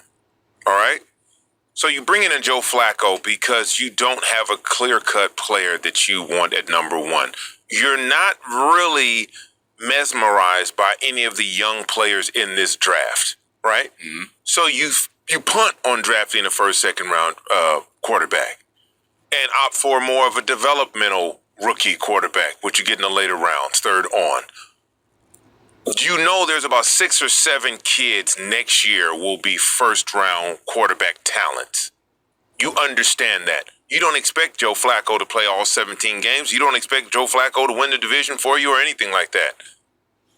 All right? So you bring in a Joe Flacco because you don't have a clear-cut player that you want at number 1. You're not really mesmerized by any of the young players in this draft, right? Mm-hmm. So you you punt on drafting a first, second round quarterback and opt for more of a developmental rookie quarterback, which you get in the later rounds, third on. You know there's about 6 or 7 kids next year will be first round quarterback talents. You understand that. You don't expect Joe Flacco to play all 17 games. You don't expect Joe Flacco to win the division for you or anything like that.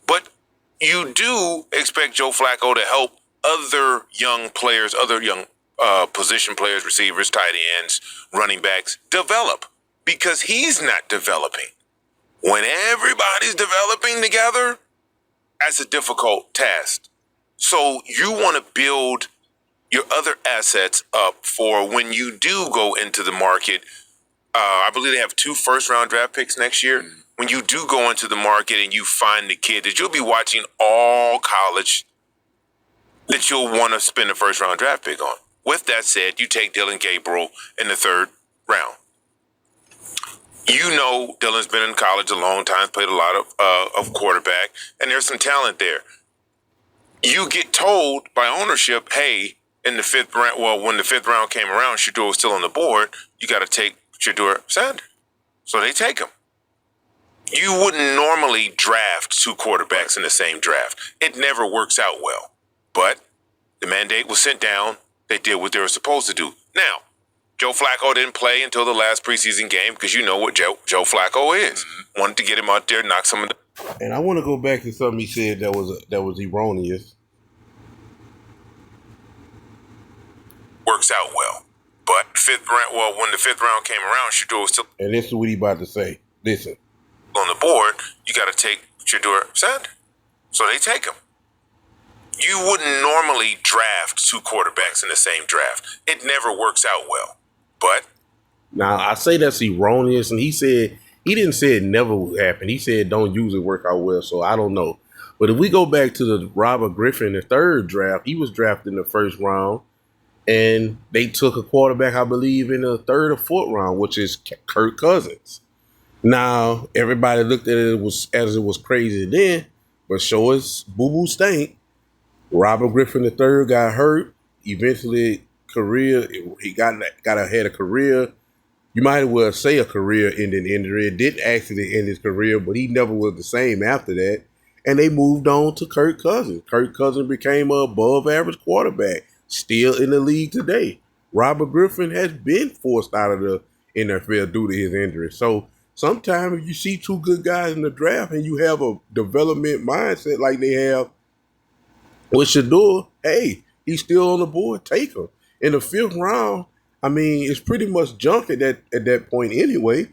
But you do expect Joe Flacco to help other young players, other young position players, receivers, tight ends, running backs, develop, because he's not developing. When everybody's developing together, that's a difficult task. So you want to build your other assets up for when you do go into the market. I believe they have 2 first-round draft picks next year. When you do go into the market and you find the kid that you'll be watching all college that you'll want to spend a first-round draft pick on. With that said, you take Dylan Gabriel in the 3rd round. You know Dylan's been in college a long time, played a lot of quarterback, and there's some talent there. You get told by ownership, hey, in the 5th round, well, when the 5th round came around, Shedeur was still on the board, you got to take Shedeur Sanders. So they take him. You wouldn't normally draft 2 quarterbacks in the same draft. It never works out well. But the mandate was sent down. They did what they were supposed to do. Now, Joe Flacco didn't play until the last preseason game because you know what Joe Flacco is. Wanted to get him out there, knock some of the... And I want to go back to something he said that was erroneous. Works out well. But when the 5th round came around, Shedeur was still... And this is what he about to say. Listen. On the board, you got to take Shedeur Sanders. So they take him. You wouldn't normally draft 2 quarterbacks in the same draft. It never works out well. But now I say that's erroneous, and he didn't say it never would happen. He said don't usually work out well, so I don't know. But if we go back to the Robert Griffin, the 3rd draft, he was drafted in the 1st round, and they took a quarterback, I believe, in the 3rd or 4th round, which is Kirk Cousins. Now everybody looked at it as it was crazy then, but sure as boo-boo stank. Robert Griffin III got hurt. Eventually, he got ahead of career. You might as well say a career-ending injury. It didn't actually end his career, but he never was the same after that. And they moved on to Kirk Cousins. Kirk Cousins became an above-average quarterback, still in the league today. Robert Griffin has been forced out of the NFL due to his injury. So sometimes if you see 2 good guys in the draft and you have a development mindset like they have with Shedeur, hey, he's still on the board. Take him. In the 5th round, I mean, it's pretty much junk at that point anyway.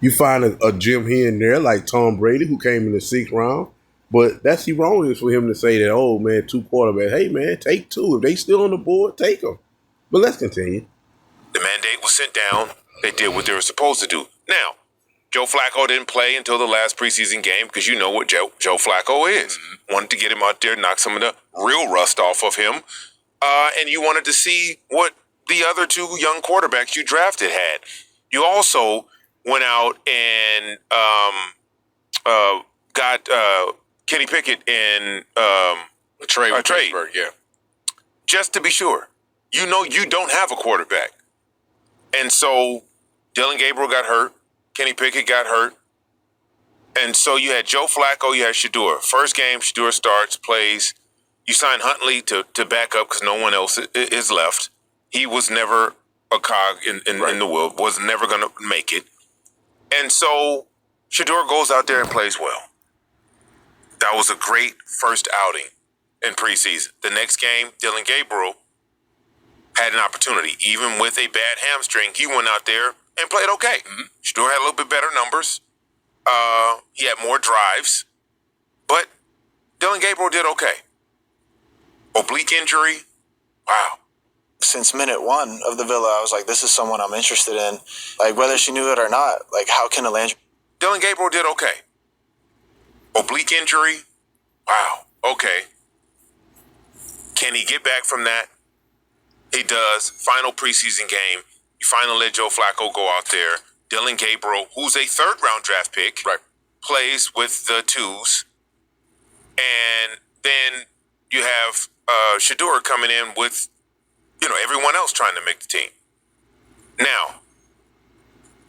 You find a gem here and there like Tom Brady, who came in the 6th round. But that's erroneous for him to say that, oh, man, 2 quarterbacks. Hey, man, take 2. If they still on the board, take them. But let's continue. The mandate was sent down. They did what they were supposed to do. Now, Joe Flacco didn't play until the last preseason game because you know what Joe Flacco is. Wanted to get him out there, knock some of the real rust off of him. And you wanted to see what the other 2 young quarterbacks you drafted had. You also went out and got Kenny Pickett in a trade. Yeah. Just to be sure. You know you don't have a quarterback. And so Dylan Gabriel got hurt. Kenny Pickett got hurt. And so you had Joe Flacco, you had Shedeur. First game, Shedeur starts, plays. You sign Huntley to back up because no one else is left. He was never a cog in the wheel, was never going to make it. And so Shedeur goes out there and plays well. That was a great first outing in preseason. The next game, Dylan Gabriel had an opportunity. Even with a bad hamstring, he went out there and played okay. Shedeur had a little bit better numbers. He had more drives. But Dylan Gabriel did okay. Oblique injury. Wow. Since minute 1 of the Villa, I was like, this is someone I'm interested in. Like, whether she knew it or not, like, how can a Landry... Dylan Gabriel did okay. Oblique injury. Wow. Okay. Can he get back from that? He does. Final preseason game. You finally let Joe Flacco go out there. Dylan Gabriel, who's a 3rd-round draft pick, plays with the 2s. And then you have Shedeur coming in with, everyone else trying to make the team. Now,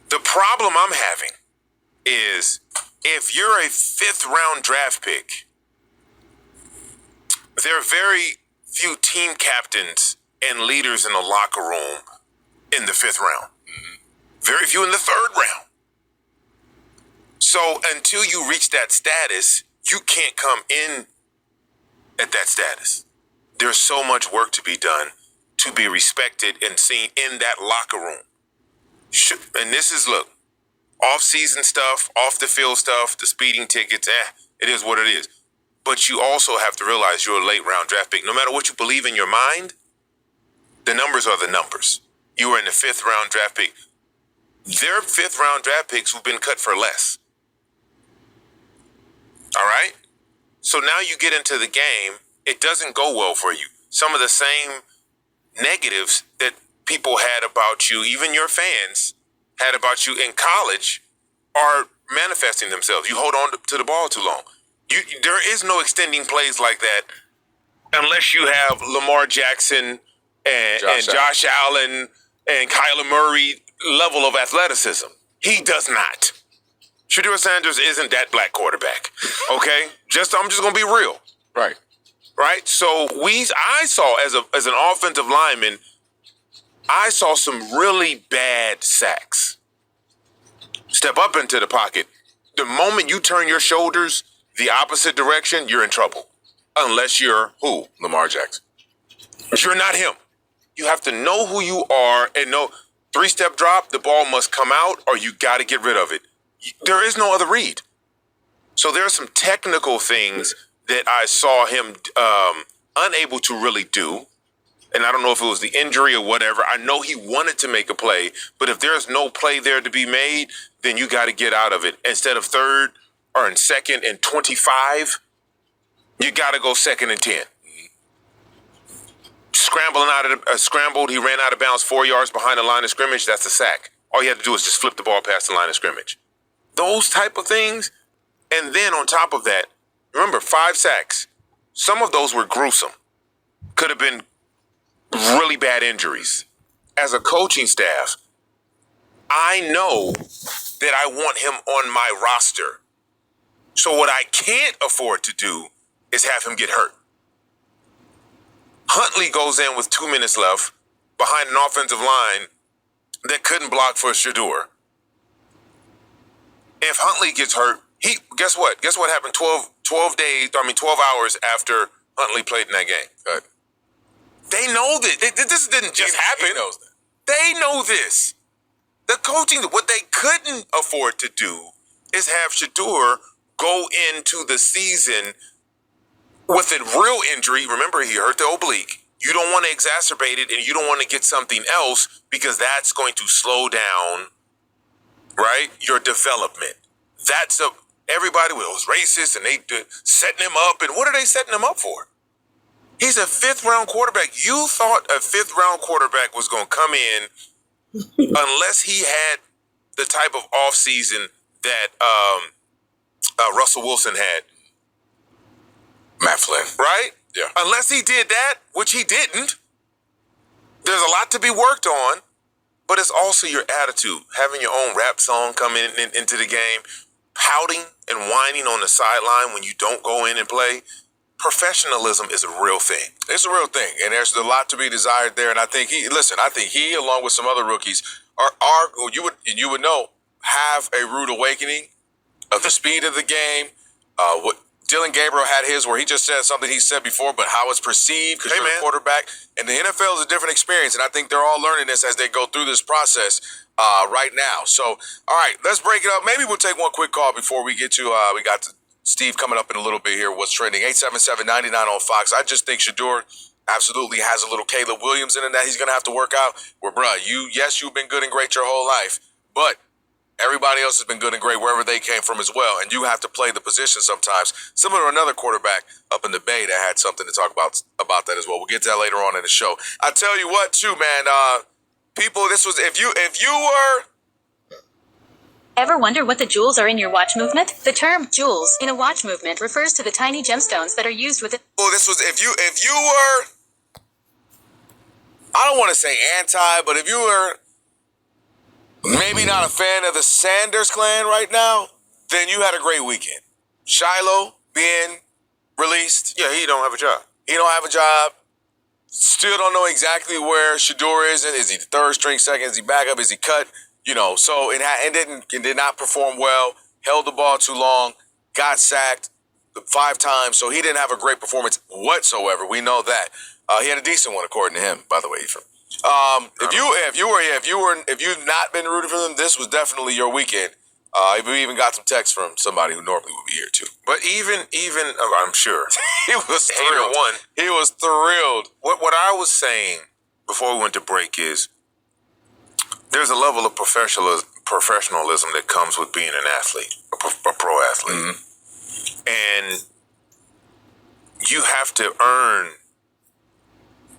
the problem I'm having is if you're a 5th round draft pick, there are very few team captains and leaders in the locker room in the 5th round. Very few in the 3rd round. So until you reach that status, you can't come in at that status. There's so much work to be done to be respected and seen in that locker room. And this is, look, off-season stuff, off-the-field stuff, the speeding tickets, it is what it is. But you also have to realize you're a late-round draft pick. No matter what you believe in your mind, the numbers are the numbers. You were in the 5th round draft pick. There are 5th round draft picks who've been cut for less. All right? So now you get into the game, it doesn't go well for you. Some of the same negatives that people had about you, even your fans had about you in college, are manifesting themselves. You hold on to the ball too long. There is no extending plays like that unless you have Lamar Jackson and Josh Allen and Kyler Murray level of athleticism. He does not. Shedeur Sanders isn't that black quarterback. Okay? I'm just gonna be real. Right. Right? So I saw as an offensive lineman, I saw some really bad sacks. Step up into the pocket. The moment you turn your shoulders the opposite direction, you're in trouble. Unless you're who? Lamar Jackson. You're not him. You have to know who you are and know 3-step drop, the ball must come out or you got to get rid of it. There is no other read. So there are some technical things that I saw him unable to really do. And I don't know if it was the injury or whatever. I know he wanted to make a play, but if there's no play there to be made, then you got to get out of it. Instead of 3rd or in 2nd and 25, you got to go 2nd and 10. Scrambled, he ran out of bounds 4 yards behind the line of scrimmage. That's a sack. All you had to do is just flip the ball past the line of scrimmage. Those type of things. And then on top of that, remember, 5 sacks. Some of those were gruesome. Could have been really bad injuries. As a coaching staff, I know that I want him on my roster. So what I can't afford to do is have him get hurt. Huntley goes in with 2 minutes left behind an offensive line that couldn't block for Shedeur. If Huntley gets hurt, guess what? Guess what happened 12 hours after Huntley played in that game? Right. They know that. This didn't just happen. He knows that. They know this. The coaching, what they couldn't afford to do is have Shedeur go into the season with a real injury. Remember, he hurt the oblique. You don't want to exacerbate it, and you don't want to get something else because that's going to slow down, right, your development. Everybody was racist, and they setting him up. And what are they setting him up for? He's a 5th round quarterback. You thought a 5th round quarterback was going to come in unless he had the type of offseason that Russell Wilson had. Matt Flynn. Right? Yeah. Unless he did that, which he didn't. There's a lot to be worked on, but it's also your attitude. Having your own rap song come into the game, pouting and whining on the sideline when you don't go in and play. Professionalism is a real thing. It's a real thing, and there's a lot to be desired there. And I think he, along with some other rookies, you would know, have a rude awakening of the speed of the game. What Dylan Gabriel had his, where he just said something he said before, but how it's perceived because you're a quarterback. And the NFL is a different experience, and I think they're all learning this as they go through this process right now. So, all right, let's break it up. Maybe we'll take one quick call before we get to we got Steve coming up in a little bit here. What's trending? 877-99 on Fox. I just think Shedeur absolutely has a little Caleb Williams in it that he's going to have to work out. Where, bruh, you've been good and great your whole life, but everybody else has been good and great wherever they came from as well, and you have to play the position sometimes. Similar to another quarterback up in the Bay that had something to talk about that as well. We'll get to that later on in the show. I tell you what, too, man. People, this was if you were Ever wonder what the jewels are in your watch movement? The term jewels in a watch movement refers to the tiny gemstones that are used within. Oh, this was if you were, I don't want to say anti, but if you were maybe not a fan of the Sanders clan right now, then you had a great weekend. Shiloh being released. Yeah, he don't have a job. He don't have a job. Still don't know exactly where Shedeur is. Is he the third string, second? Is he backup? Is he cut? So it did not perform well. Held the ball too long. Got sacked 5 times. So he didn't have a great performance whatsoever. We know that. He had a decent one according to him, by the way. If you've not been rooting for them, this was definitely your weekend. We even got some text from somebody who normally would be here too. But even I'm sure he was thrilled. He was thrilled. What I was saying before we went to break is there's a level of professionalism that comes with being an athlete, a pro athlete, and you have to earn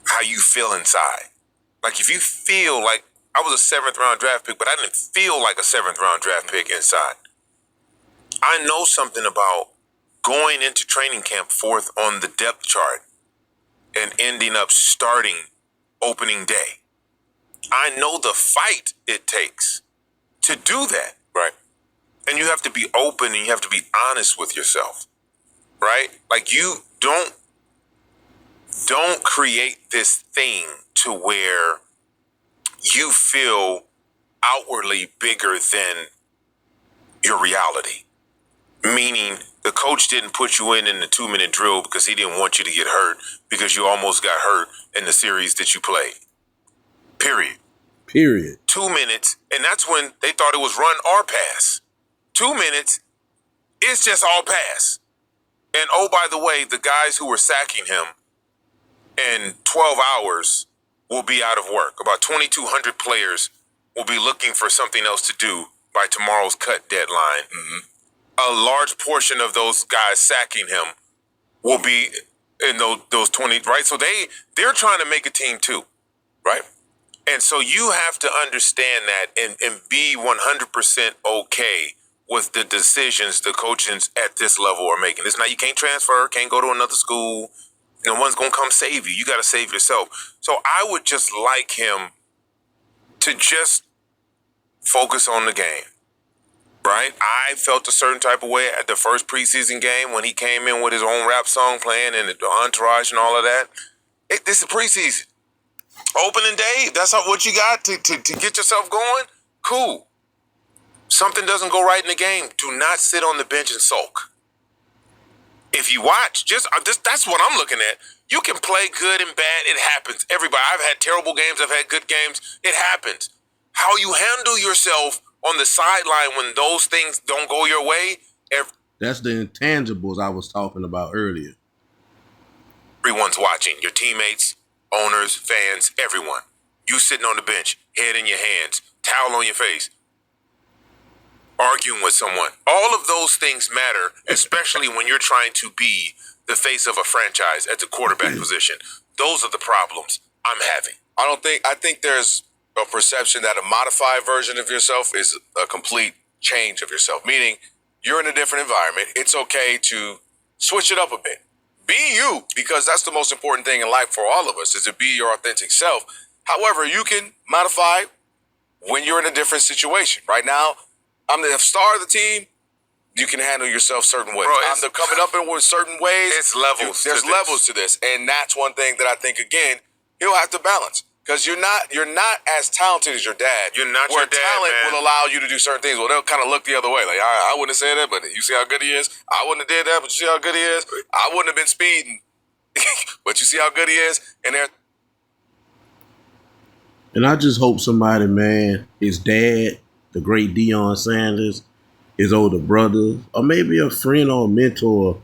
how you feel inside. Like if you feel like I was a 7th round draft pick, but I didn't feel like a 7th round draft pick inside. I know something about going into training camp 4th on the depth chart and ending up starting opening day. I know the fight it takes to do that. Right. And you have to be open and you have to be honest with yourself. Right? Like you don't create this thing to where you feel outwardly bigger than your reality. Meaning the coach didn't put you in the 2-minute drill because he didn't want you to get hurt because you almost got hurt in the series that you played. Period. 2 minutes, and that's when they thought it was run or pass. 2 minutes, it's just all pass. And oh, by the way, the guys who were sacking him in 12 hours will be out of work. About 2,200 players will be looking for something else to do by tomorrow's cut deadline. A large portion of those guys sacking him will be in those 20, right? So they're trying to make a team too, right? And so you have to understand that and be 100% okay with the decisions the coaches at this level are making. It's not, you can't transfer, can't go to another school. No one's going to come save you. You got to save yourself. So I would just like him to just focus on the game, right? I felt a certain type of way at the first preseason game when he came in with his own rap song playing and the entourage and all of that. This is preseason. Opening day, that's what you got to get yourself going? Cool. Something doesn't go right in the game, do not sit on the bench and sulk. If you watch, that's what I'm looking at. You can play good and bad. It happens. Everybody. I've had terrible games. I've had good games. It happens. How you handle yourself on the sideline when those things don't go your way. That's the intangibles I was talking about earlier. Everyone's watching. Your teammates, owners, fans, everyone. You sitting on the bench, head in your hands, towel on your face, arguing with someone. All of those things matter, especially when you're trying to be the face of a franchise at the quarterback position. Those are the problems I'm having. I think there's a perception that a modified version of yourself is a complete change of yourself, meaning you're in a different environment. It's okay to switch it up a bit. Be you, because that's the most important thing in life for all of us, is to be your authentic self. However, you can modify when you're in a different situation. Right now, I'm the star of the team. You can handle yourself certain ways. I'm coming up in with certain ways. It's levels. There's levels to this, and that's one thing that I think again he'll have to balance, because you're not as talented as your dad. You're not where your dad, talent man. will allow you to do certain things. Well, they'll kind of look the other way. Like I wouldn't have said that, but you see how good he is. I wouldn't have did that, but you see how good he is. I wouldn't have been speeding, but you see how good he is. And I just hope somebody, man, his dad, the great Shedeur Sanders, his older brother, or maybe a friend or a mentor,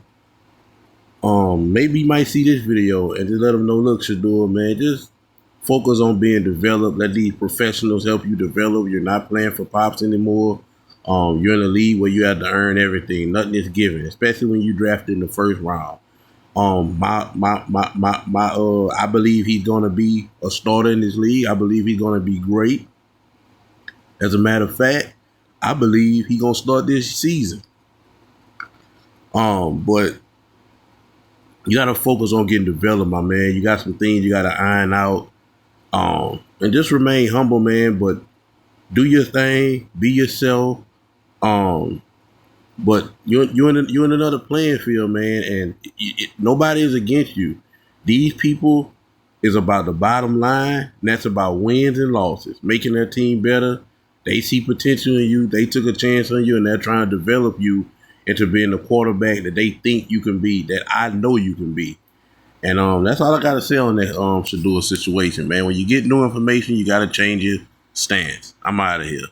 maybe you might see this video and just let them know, look, Shedeur, man, just focus on being developed. Let these professionals help you develop. You're not playing for pops anymore. You're in a league where you have to earn everything. Nothing is given, especially when you drafted in the first round. I believe he's gonna be a starter in this league. I believe he's gonna be great. As a matter of fact, I believe he gonna start this season. But you gotta focus on getting developed, my man. You got some things you gotta iron out. And just remain humble, man. But do your thing, be yourself. But you're in another playing field, man, and nobody is against you. These people is about the bottom line, and that's about wins and losses, making their team better. They see potential in you. They took a chance on you, and they're trying to develop you into being the quarterback that they think you can be, that I know you can be. And that's all I got to say on that Shedeur situation, man. When you get new information, you got to change your stance. I'm out of here.